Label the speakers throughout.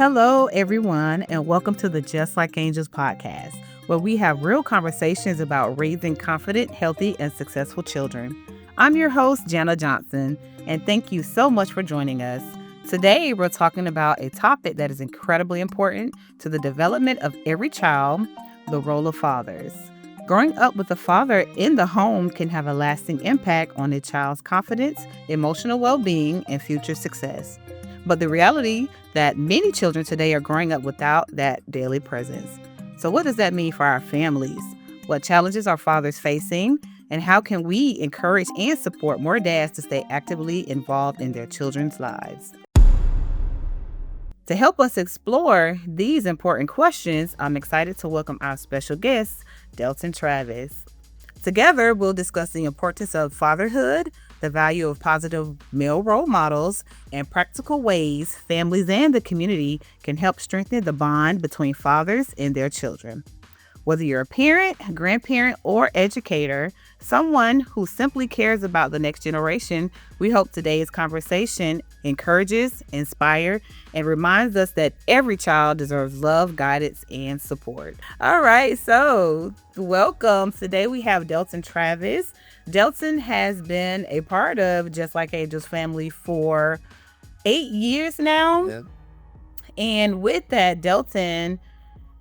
Speaker 1: Hello, everyone, and welcome to the Just Like Angels podcast, where we have real conversations about raising confident, healthy, and successful children. I'm your host, Janna Johnson, and thank you so much for joining us. Today, we're talking about a topic that is incredibly important to the development of every child, the role of fathers. Growing up with a father in the home can have a lasting impact on a child's confidence, emotional well-being, and future success. But the reality that many children today are growing up without that daily presence. So what does that mean for our families? What challenges are fathers facing? And how can we encourage and support more dads to stay actively involved in their children's lives? To help us explore these important questions, I'm excited to welcome our special guest, Delton Travis. Together, we'll discuss the importance of fatherhood, the value of positive male role models, and practical ways families and the community can help strengthen the bond between fathers and their children. Whether you're a parent, grandparent, or educator, someone who simply cares about the next generation, we hope today's conversation encourages, inspires, and reminds us that every child deserves love, guidance, and support. All right, so welcome. Today we have Delton Travis. Delton has been a part of Just Like Angels family for 8 years now.
Speaker 2: Yeah.
Speaker 1: And with that, Delton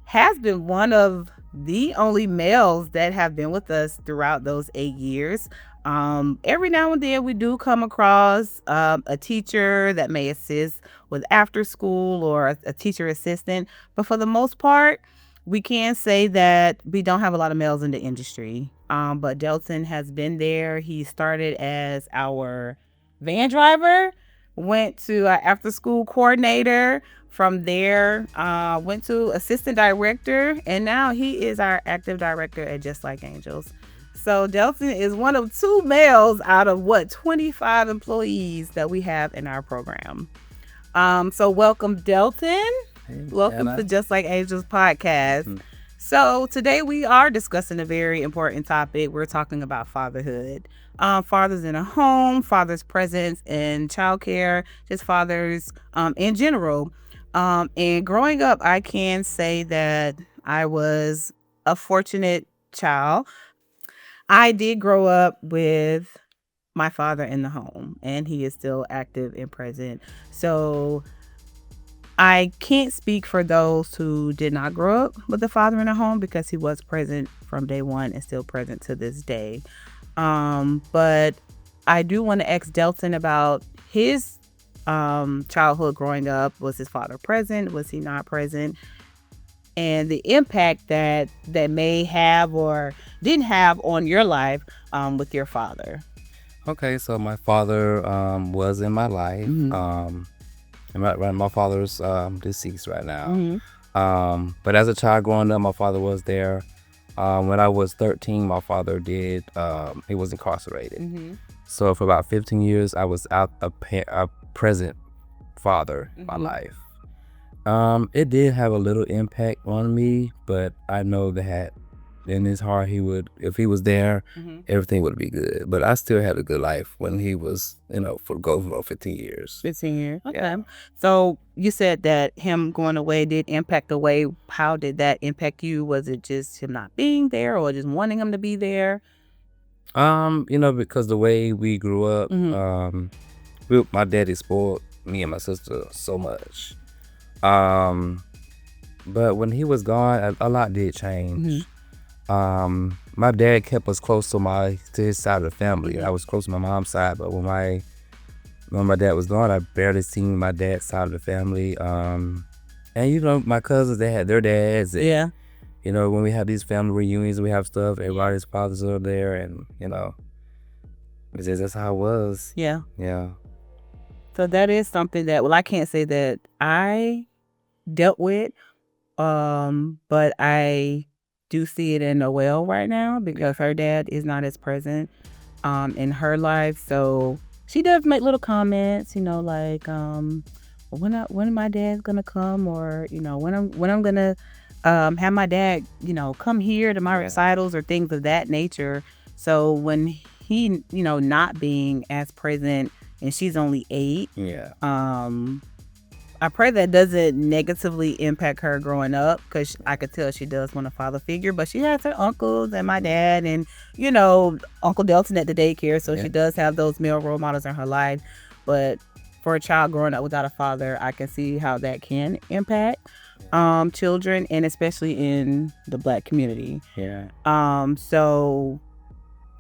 Speaker 1: has been one of the only males that have been with us throughout those 8 years. Every now and then we do come across a teacher that may assist with after school or a teacher assistant. But for the most part, we can say that we don't have a lot of males in the industry. But Delton has been there. He started as our van driver, went to after school coordinator. From there, went to assistant director, and now he is our active director at Just Like Angels. So Delton is one of 2 males out of 25 employees that we have in our program. So welcome, Delton.
Speaker 2: Hey,
Speaker 1: welcome
Speaker 2: Janna.
Speaker 1: to Just Like Angels podcast.
Speaker 2: Mm-hmm.
Speaker 1: So today we are discussing a very important topic. We're talking about fatherhood. Fathers in a home, fathers' presence in childcare, just fathers in general. And growing up, I can say that I was a fortunate child. I did grow up with my father in the home, and he is still active and present. So I can't speak for those who did not grow up with a father in the home because he was present from day one and still present to this day. But I do want to ask Delton about his childhood growing up. Was his father present? Was he not present? And the impact that may have or didn't have on your life with your father.
Speaker 2: Okay, so my father was in my life.
Speaker 1: Mm-hmm.
Speaker 2: And my father's deceased right now.
Speaker 1: Mm-hmm.
Speaker 2: But as a child growing up, my father was there. When I was 13, my father he was incarcerated.
Speaker 1: Mm-hmm.
Speaker 2: So for about 15 years, I was out a present father in my
Speaker 1: Mm-hmm.
Speaker 2: life. It did have a little impact on me, but I know that in his heart, if he was there,
Speaker 1: Mm-hmm.
Speaker 2: everything would be good. But I still had a good life when he was, for 15 years.
Speaker 1: 15 years. Okay.
Speaker 2: Yeah.
Speaker 1: So you said that him going away did impact the way. How did that impact you? Was it just him not being there or just wanting him to be there?
Speaker 2: Because the way we grew up,
Speaker 1: Mm-hmm.
Speaker 2: my daddy spoiled me and my sister so much. But when he was gone, a lot did change.
Speaker 1: Mm-hmm.
Speaker 2: My dad kept us close to his side of the family.
Speaker 1: Mm-hmm.
Speaker 2: I was close to my mom's side, but when my dad was gone, I barely seen my dad's side of the family. And my cousins, they had their dads. And,
Speaker 1: Yeah.
Speaker 2: when we have these family reunions, we have stuff. Everybody's fathers are there, and that's how it was.
Speaker 1: Yeah.
Speaker 2: Yeah.
Speaker 1: So that is something that, I can't say that I dealt with, but I do see it in Noel right now because her dad is not as present in her life. So she does make little comments, like when my dad's gonna come, or when I'm gonna have my dad, come here to my recitals or things of that nature. So when he, not being as present, and she's only 8.
Speaker 2: Yeah.
Speaker 1: I pray that doesn't negatively impact her growing up, because I could tell she does want a father figure, but she has her uncles and my dad and, Uncle Delton at the daycare. So she does have those male role models in her life. But for a child growing up without a father, I can see how that can impact children, and especially in the Black community.
Speaker 2: Yeah.
Speaker 1: So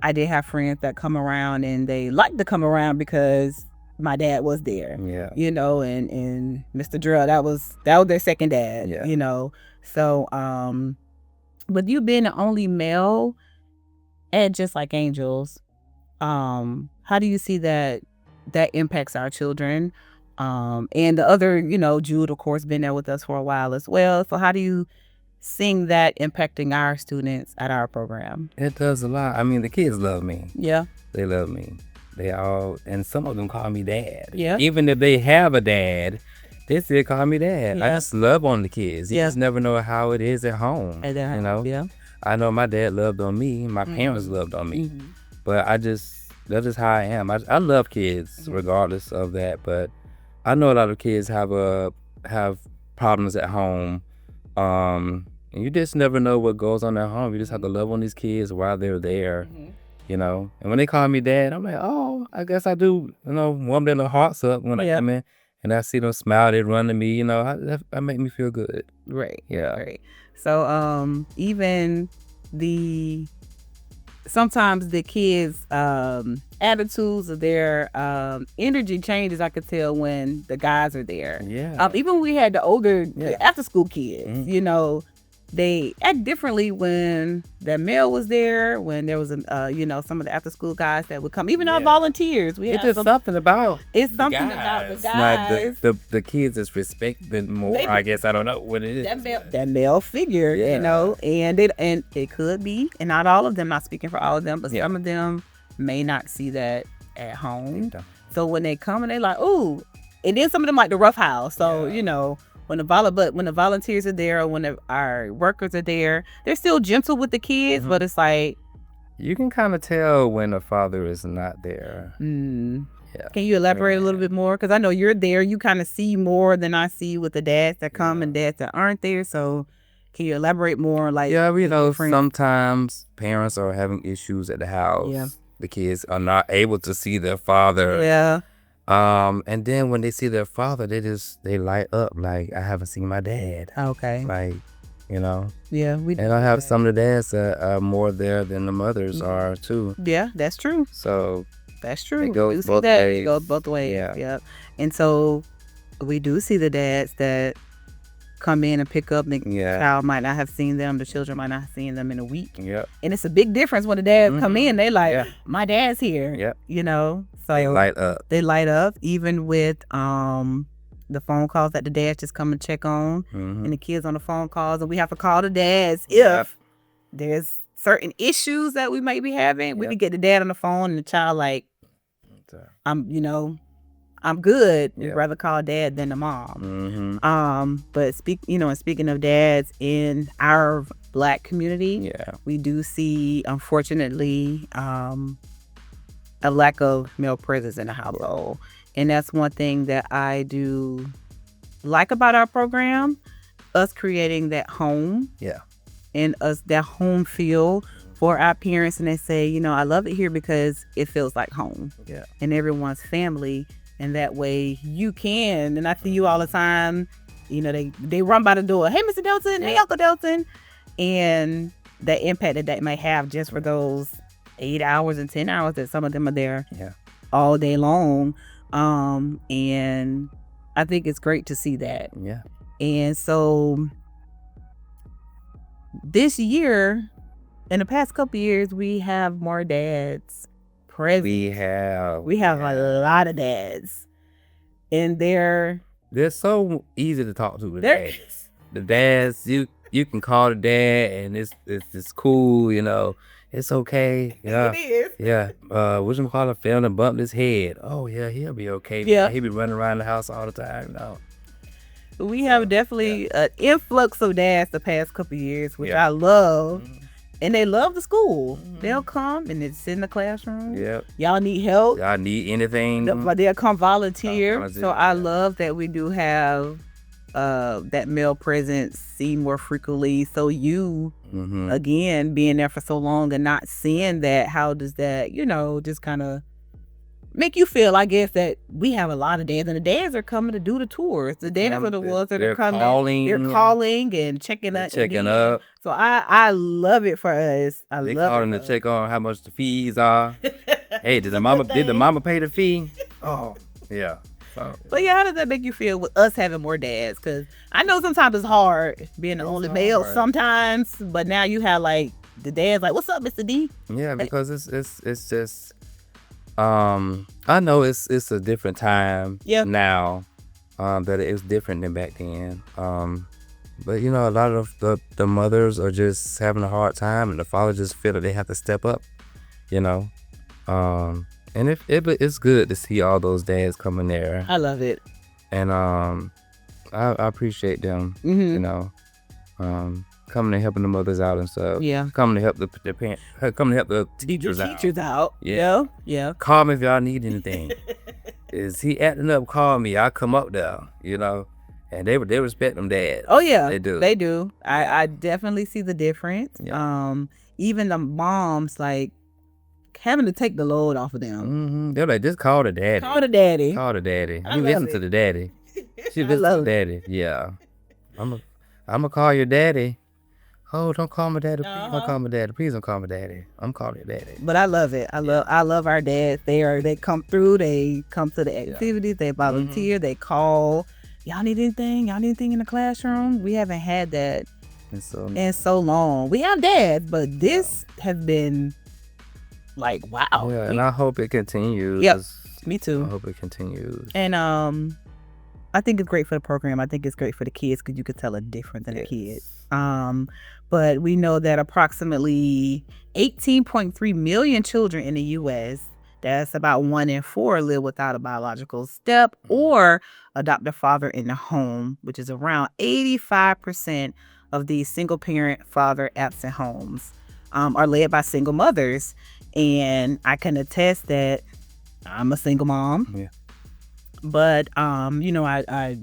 Speaker 1: I did have friends that come around, and they like to come around because my dad was there.
Speaker 2: Yeah.
Speaker 1: And Mr. Drill, that was their second dad.
Speaker 2: Yeah.
Speaker 1: So with you being the only male at Just Like Angels, how do you see that impacts our children? And the other, Jude, of course, been there with us for a while as well. So how do you seeing that impacting our students at our program?
Speaker 2: It does a lot. I mean, the kids love me.
Speaker 1: Yeah.
Speaker 2: They love me. They all, and some of them call me dad.
Speaker 1: Yeah.
Speaker 2: Even if they have a dad, they still call me dad.
Speaker 1: Yeah.
Speaker 2: I just love on the kids. You
Speaker 1: Yeah.
Speaker 2: just never know how it is at home.
Speaker 1: Yeah.
Speaker 2: I know my dad loved on me. My parents loved on me.
Speaker 1: Mm-hmm.
Speaker 2: But that's just how I am. I love kids regardless of that. But I know a lot of kids have problems at home. And you just never know what goes on at home. You just have to love on these kids while they're there. And when they call me dad, I'm like, oh, I guess I do, warm their little hearts up when I come in. And I see them smile, they run to me, that make me feel good.
Speaker 1: Right.
Speaker 2: Yeah.
Speaker 1: Right. So even sometimes the kids' attitudes of their energy changes, I could tell when the guys are there.
Speaker 2: Yeah.
Speaker 1: Even when we had the older after school kids, they act differently when the male was there, when there was some of the after school guys that would come, even our volunteers.
Speaker 2: It's just something about
Speaker 1: the guys.
Speaker 2: Like the kids is respected more. I guess I don't know what it is.
Speaker 1: That male figure, and it could be, and not all of them, not speaking for all of them, but some of them may not see that at home. So when they come and they like, ooh, and then some of them like the rough house. So when the volunteers are there, or when our workers are there, they're still gentle with the kids, but it's like,
Speaker 2: you can kind of tell when a father is not there. Yeah.
Speaker 1: Can you elaborate a little bit more? Because I know you're there. You kind of see more than I see with the dads that come and dads that aren't there. So can you elaborate more? Like,
Speaker 2: sometimes parents are having issues at the house. Yeah. The kids are not able to see their father.
Speaker 1: Yeah.
Speaker 2: And then when they see their father, they light up like, I haven't seen my dad.
Speaker 1: Okay.
Speaker 2: Like,
Speaker 1: Yeah,
Speaker 2: and I have some of the dads that are more there than the mothers are too.
Speaker 1: Yeah, that's true.
Speaker 2: So
Speaker 1: that's true.
Speaker 2: It goes both ways.
Speaker 1: It goes both ways.
Speaker 2: Yeah.
Speaker 1: And so we do see the dads that come in and pick up. The child might not have seen them. The children might not have seen them in a week.
Speaker 2: Yep.
Speaker 1: And it's a big difference when the dads come in. They like, my dad's here.
Speaker 2: Yep.
Speaker 1: So
Speaker 2: they light up.
Speaker 1: They light up, even with the phone calls that the dads just come and check on, and the kids on the phone calls, and we have to call the dads if there's certain issues that we might be having. We could get the dad on the phone, and the child like, I'm good. We'd rather call dad than the mom. But speaking of dads in our Black community, we do see, unfortunately, a lack of male presence in the household. And that's one thing that I do like about our program, us creating that home. Yeah. And us that home feel for our parents. And they say, I love it here because it feels like home. Yeah. And everyone's family. And that way you can. And I see you all the time. They run by the door. Hey, Mr. Delton. Hey, Uncle Delton. And the impact that may have just for those 8 hours and 10 hours that some of them are there all day long. And I think it's great to see that. Yeah. And so this year, in the past couple of years, we have more dads present. We have a lot of dads. And they're
Speaker 2: so easy to talk to. The dads, you can call the dad and it's cool, It's okay. Yeah.
Speaker 1: It is.
Speaker 2: Yeah. Whatchamacallit fell and bumped his head. Oh yeah, he'll be okay. Yeah. He be running around the house all the time.
Speaker 1: We have definitely an influx of dads the past couple of years, which I love. And they love the school. They'll come and it's in the classroom.
Speaker 2: Yep.
Speaker 1: Y'all need help.
Speaker 2: Y'all need anything.
Speaker 1: They'll come volunteer.
Speaker 2: Volunteer,
Speaker 1: So I
Speaker 2: yeah.
Speaker 1: love that we do have that male presence seen more frequently. So you, again, being there for so long and not seeing that, how does that, just kind of make you feel, I guess, that we have a lot of dads, and the dads are coming to do the tours. The dads are the ones that are coming. They're calling and checking up. So I love it for us.
Speaker 2: They calling to check on how much the fees are. Hey, did the mama pay the fee? Oh, yeah.
Speaker 1: But yeah, how does that make you feel with us having more dads? Because I know sometimes it's hard being the only male sometimes, but now you have like the dads like, "What's up, Mr. D?"
Speaker 2: Yeah, because it's just I know it's a different time now, that it's different than back then. But a lot of the mothers are just having a hard time, and the fathers just feel that they have to step up, and it's good to see all those dads coming there.
Speaker 1: I love it.
Speaker 2: And I appreciate them, coming and helping the mothers out and stuff.
Speaker 1: Yeah.
Speaker 2: Coming to help the parents, coming to help the teachers
Speaker 1: out. Yeah.
Speaker 2: Call me if y'all need anything. Is he acting up? Call me. I'll come up there, And they respect them dads.
Speaker 1: Oh yeah.
Speaker 2: They do.
Speaker 1: I definitely see the difference.
Speaker 2: Yeah.
Speaker 1: Even the moms, like, having to take the load off of them.
Speaker 2: They're like, just call the daddy.
Speaker 1: Call the daddy.
Speaker 2: You listen to the daddy. She listen to the daddy. Yeah. I'm gonna call your daddy. Oh, don't call my daddy. Please don't call my daddy. Please don't call my daddy. I'm calling your daddy.
Speaker 1: But I love it. I love our dads. They come through. They come to the activities. They volunteer. They call. Y'all need anything? Y'all need anything in the classroom? We haven't had that in so long. We have dads, but this has been like, wow.
Speaker 2: Yeah, and I hope it continues.
Speaker 1: Yep, me too.
Speaker 2: I hope it continues.
Speaker 1: And I think it's great for the program. I think it's great for the kids because you could tell a difference in the kids. But we know that approximately 18.3 million children in the U.S., that's about 1 in 4, live without a biological step or adopt a father in the home, which is around 85% of these single-parent father-absent homes are led by single mothers. And I can attest that I'm a single mom.
Speaker 2: Yeah.
Speaker 1: But, I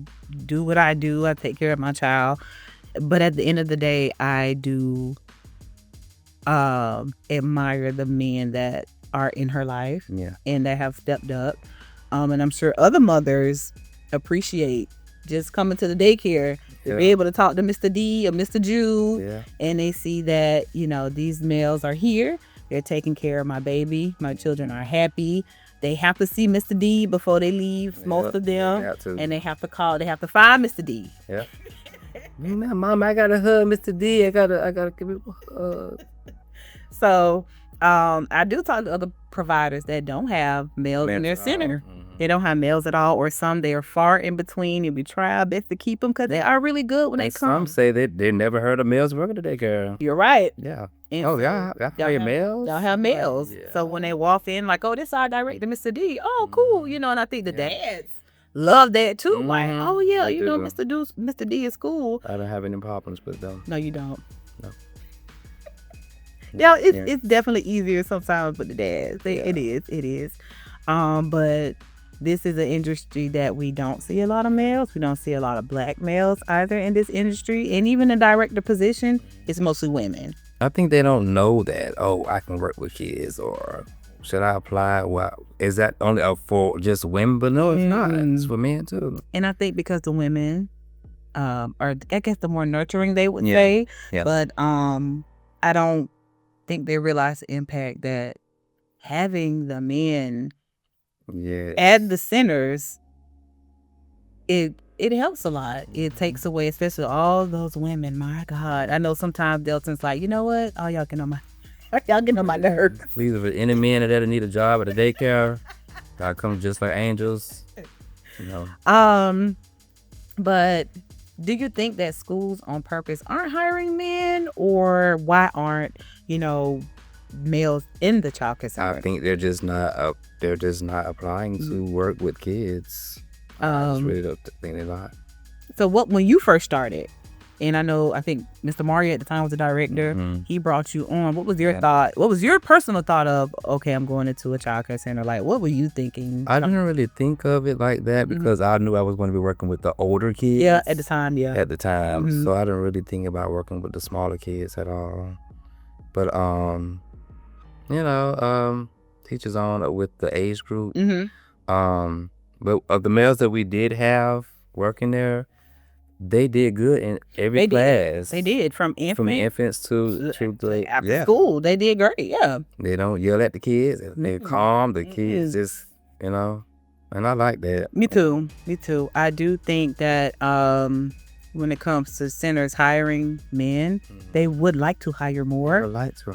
Speaker 1: do what I do. I take care of my child. But at the end of the day, I do admire the men that are in her life and that have stepped up. And I'm sure other mothers appreciate just coming to the daycare to be able to talk to Mr. D or Mr. Jew. And they see that, these males are here. They're taking care of my baby. My children are happy. They have to see Mr. D before they leave, most of them. And they have to call. They have to find Mr. D.
Speaker 2: Yeah. Mom, I gotta hug Mr. D. I gotta give him a hug.
Speaker 1: So, I do talk to other providers that don't have males in their center. They don't have males at all, or some they are far in between, and we try our best to keep them because they are really good when they come.
Speaker 2: Some say they never heard of males working at the daycare.
Speaker 1: You're right.
Speaker 2: Yeah.
Speaker 1: And
Speaker 2: y'all have males?
Speaker 1: Y'all have males. Yeah. So when they walk in, like, oh, this is our director, Mr. D. Oh, cool. And I think the dads love that too. Like, oh yeah, Mr. D is cool.
Speaker 2: I don't have any problems with them.
Speaker 1: No, you don't.
Speaker 2: No.
Speaker 1: Yeah, it's definitely easier sometimes with the dads. It is. But this is an industry that we don't see a lot of males. We don't see a lot of black males either in this industry. And even in director position, it's mostly women.
Speaker 2: I think they don't know that, I can work with kids, or should I apply? Well, is that only for just women? But no, it's not. It's for men too.
Speaker 1: And I think because the women are, I guess, the more nurturing, they would say. Yeah. But I don't think they realize the impact that having the men at the centers, it helps a lot. It takes away, especially all those women. My God, I know sometimes Delton's like, you know what? Oh, y'all get on my nerves.
Speaker 2: Please, if any men that need a job at a daycare, God come just like angels.
Speaker 1: But do you think that schools on purpose aren't hiring men, or why aren't males in the childcare center?
Speaker 2: I think they're just not applying to work with kids. I just really don't think they're not.
Speaker 1: So when you first started, And I think Mr. Mario at the time was the director.
Speaker 2: Mhm.
Speaker 1: He brought you on. What was your thought? What was your personal thought of, okay, I'm going into a childcare center? Like, what were you thinking?
Speaker 2: I didn't really think of it like that because I knew I was going to be working with the older kids.
Speaker 1: Yeah, at the time, yeah.
Speaker 2: At the time.
Speaker 1: Mhm.
Speaker 2: So I didn't really think about working with the smaller kids at all. But, teachers on with the age group. But of the males that we did have working there, they did good in every class.
Speaker 1: They did. From
Speaker 2: infants to
Speaker 1: after school. They did great, yeah.
Speaker 2: They don't yell at the kids. They're calm. The kids just, and I like that.
Speaker 1: Me too. I do think that when it comes to centers hiring men, they would like to hire more.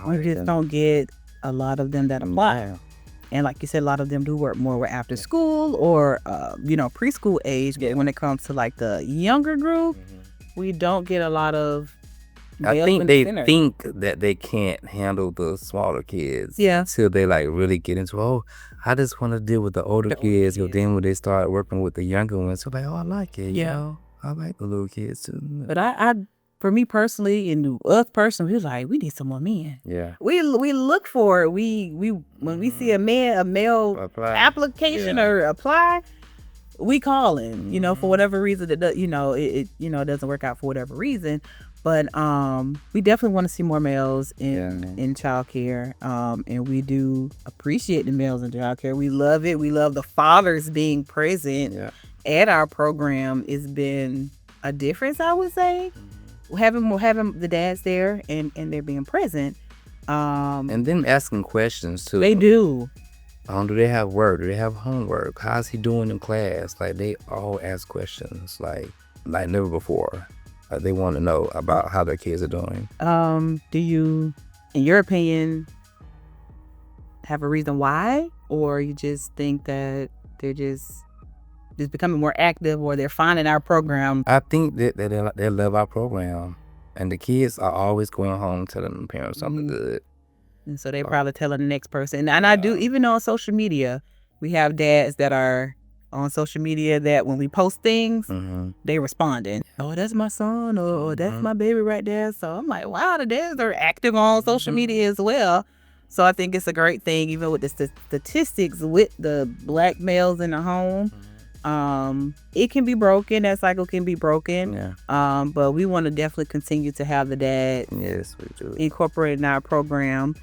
Speaker 1: We just don't get a lot of them that apply. And like you said, a lot of them do work more after school or, preschool age. But when it comes to like the younger group, we don't get a lot of.
Speaker 2: I think they think that they can't handle the smaller kids.
Speaker 1: Yeah.
Speaker 2: Until they like really get into, I just want to deal with the older kids. But then when they start working with the younger ones, they're like, I like it.
Speaker 1: Yeah.
Speaker 2: I like the little kids too.
Speaker 1: But I for me personally and us personally, we're like, we need some more men.
Speaker 2: Yeah.
Speaker 1: We look for it. We when we see a male application or apply, we call him. For whatever reason it doesn't work out for whatever reason. But we definitely want to see more males in childcare. And we do appreciate the males in childcare. We love it. We love the fathers being present at our program. It's been a difference, I would say. Having the dads there and they're being present.
Speaker 2: And them asking questions too.
Speaker 1: They do.
Speaker 2: Do they have work? Do they have homework? How's he doing in class? Like they all ask questions like never before. They want to know about how their kids are doing.
Speaker 1: Do you, in your opinion, have a reason why, or you just think that they're just becoming more active, or they're finding our program?
Speaker 2: I think that they love our program, and the kids are always going home telling the parents something good.
Speaker 1: And so they probably telling the next person. And I do, even on social media, we have dads that are on social media that when we post things, they responding. Oh, that's my son, or that's my baby right there. So I'm like, wow, the dads are active on social media as well. So I think it's a great thing, even with the statistics with the black males in the home. It can be broken. That cycle can be broken.
Speaker 2: Yeah.
Speaker 1: But we want to definitely continue to have the dads.
Speaker 2: Yes, we do.
Speaker 1: Incorporated in our program.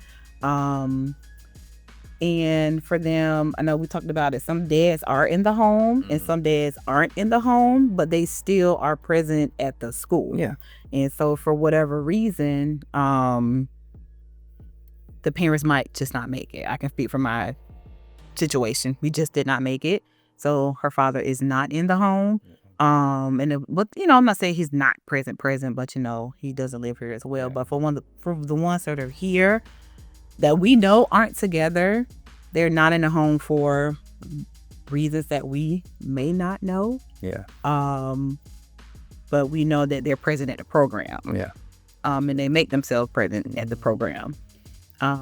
Speaker 1: And for them, I know we talked about it. Some dads are in the home and some dads aren't in the home, but they still are present at the school.
Speaker 2: Yeah.
Speaker 1: And so for whatever reason, the parents might just not make it. I can speak from my situation. We just did not make it. So her father is not in the home. I'm not saying he's not present, but he doesn't live here as well. Yeah. But for the ones that are here that we know aren't together, they're not in the home for reasons that we may not know.
Speaker 2: Yeah.
Speaker 1: But we know that they're present at the program.
Speaker 2: Yeah.
Speaker 1: And they make themselves present at the program.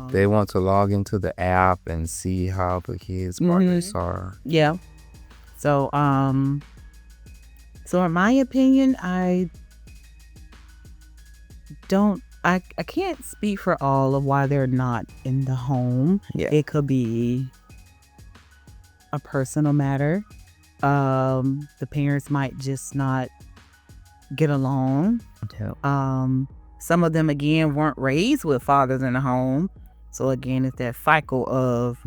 Speaker 2: They want to log into the app and see how the kids' progress are.
Speaker 1: Yeah. So, in my opinion, I can't speak for all of why they're not in the home.
Speaker 2: Yeah.
Speaker 1: It could be a personal matter. The parents might just not get along.
Speaker 2: Yeah.
Speaker 1: Some of them, again, weren't raised with fathers in the home. So, again, it's that cycle of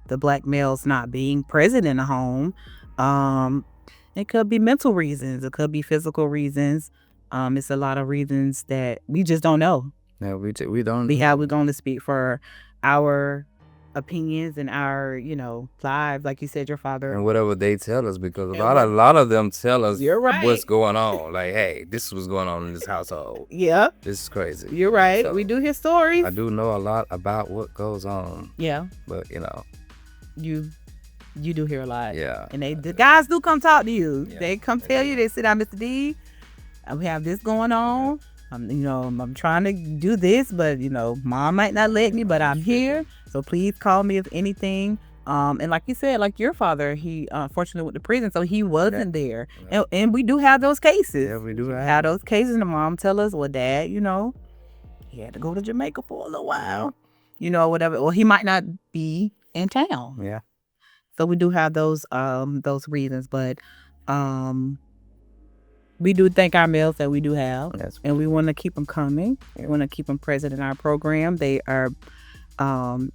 Speaker 1: the black males not being present in the home. It could be mental reasons. It could be physical reasons. It's a lot of reasons that we just don't know.
Speaker 2: No, we don't.
Speaker 1: We're going to speak for our opinions and our, lives. Like you said, your father.
Speaker 2: And whatever they tell us, because a lot of them tell us
Speaker 1: You're right.
Speaker 2: what's going on. Like, hey, this is what's going on in this household.
Speaker 1: Yeah.
Speaker 2: This is crazy.
Speaker 1: You're right.
Speaker 2: So,
Speaker 1: we do hear stories.
Speaker 2: I do know a lot about what goes on.
Speaker 1: Yeah.
Speaker 2: But,
Speaker 1: you do hear a lot.
Speaker 2: Yeah.
Speaker 1: And the guys do come talk to you.
Speaker 2: Yeah,
Speaker 1: they come tell you, they sit down, Mr. D, we have this going on. I'm trying to do this, but, mom might not let me, but I'm here. So please call me if anything. And like you said, like your father, he unfortunately went to prison, so he wasn't there. And we do have those cases.
Speaker 2: Yeah, we do
Speaker 1: have those cases. And the mom tell us, well, Dad, he had to go to Jamaica for a little while, whatever. Well, he might not be in town.
Speaker 2: Yeah.
Speaker 1: So we do have those reasons, but we do thank our males that we do have, and we want to keep them coming. We want to keep them present in our program. They are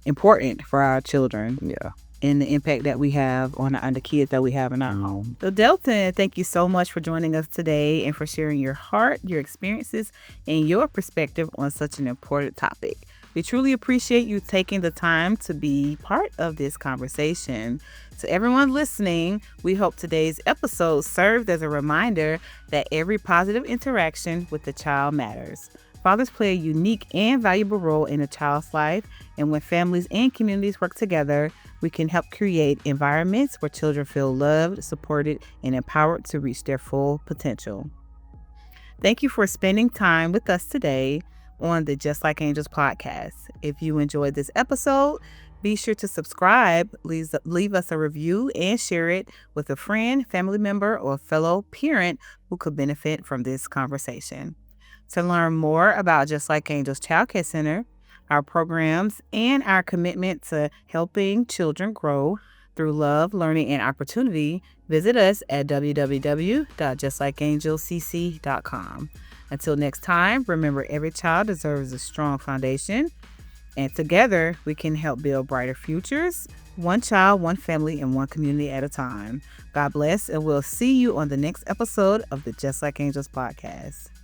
Speaker 1: important for our children.
Speaker 2: Yeah.
Speaker 1: And the impact that we have on the kids that we have in our home. So Delton, thank you so much for joining us today and for sharing your heart, your experiences, and your perspective on such an important topic. We truly appreciate you taking the time to be part of this conversation. To everyone listening, we hope today's episode served as a reminder that every positive interaction with the child matters. Fathers play a unique and valuable role in a child's life, and when families and communities work together, we can help create environments where children feel loved, supported, and empowered to reach their full potential. Thank you for spending time with us today on the Just Like Angels podcast. If you enjoyed this episode, be sure to subscribe, leave us a review, and share it with a friend, family member, or fellow parent who could benefit from this conversation. To learn more about Just Like Angels Childcare Center, our programs, and our commitment to helping children grow through love, learning, and opportunity, visit us at www.justlikeangelscc.com. Until next time, remember every child deserves a strong foundation, and together we can help build brighter futures, one child, one family, and one community at a time. God bless, and we'll see you on the next episode of the Just Like Angels podcast.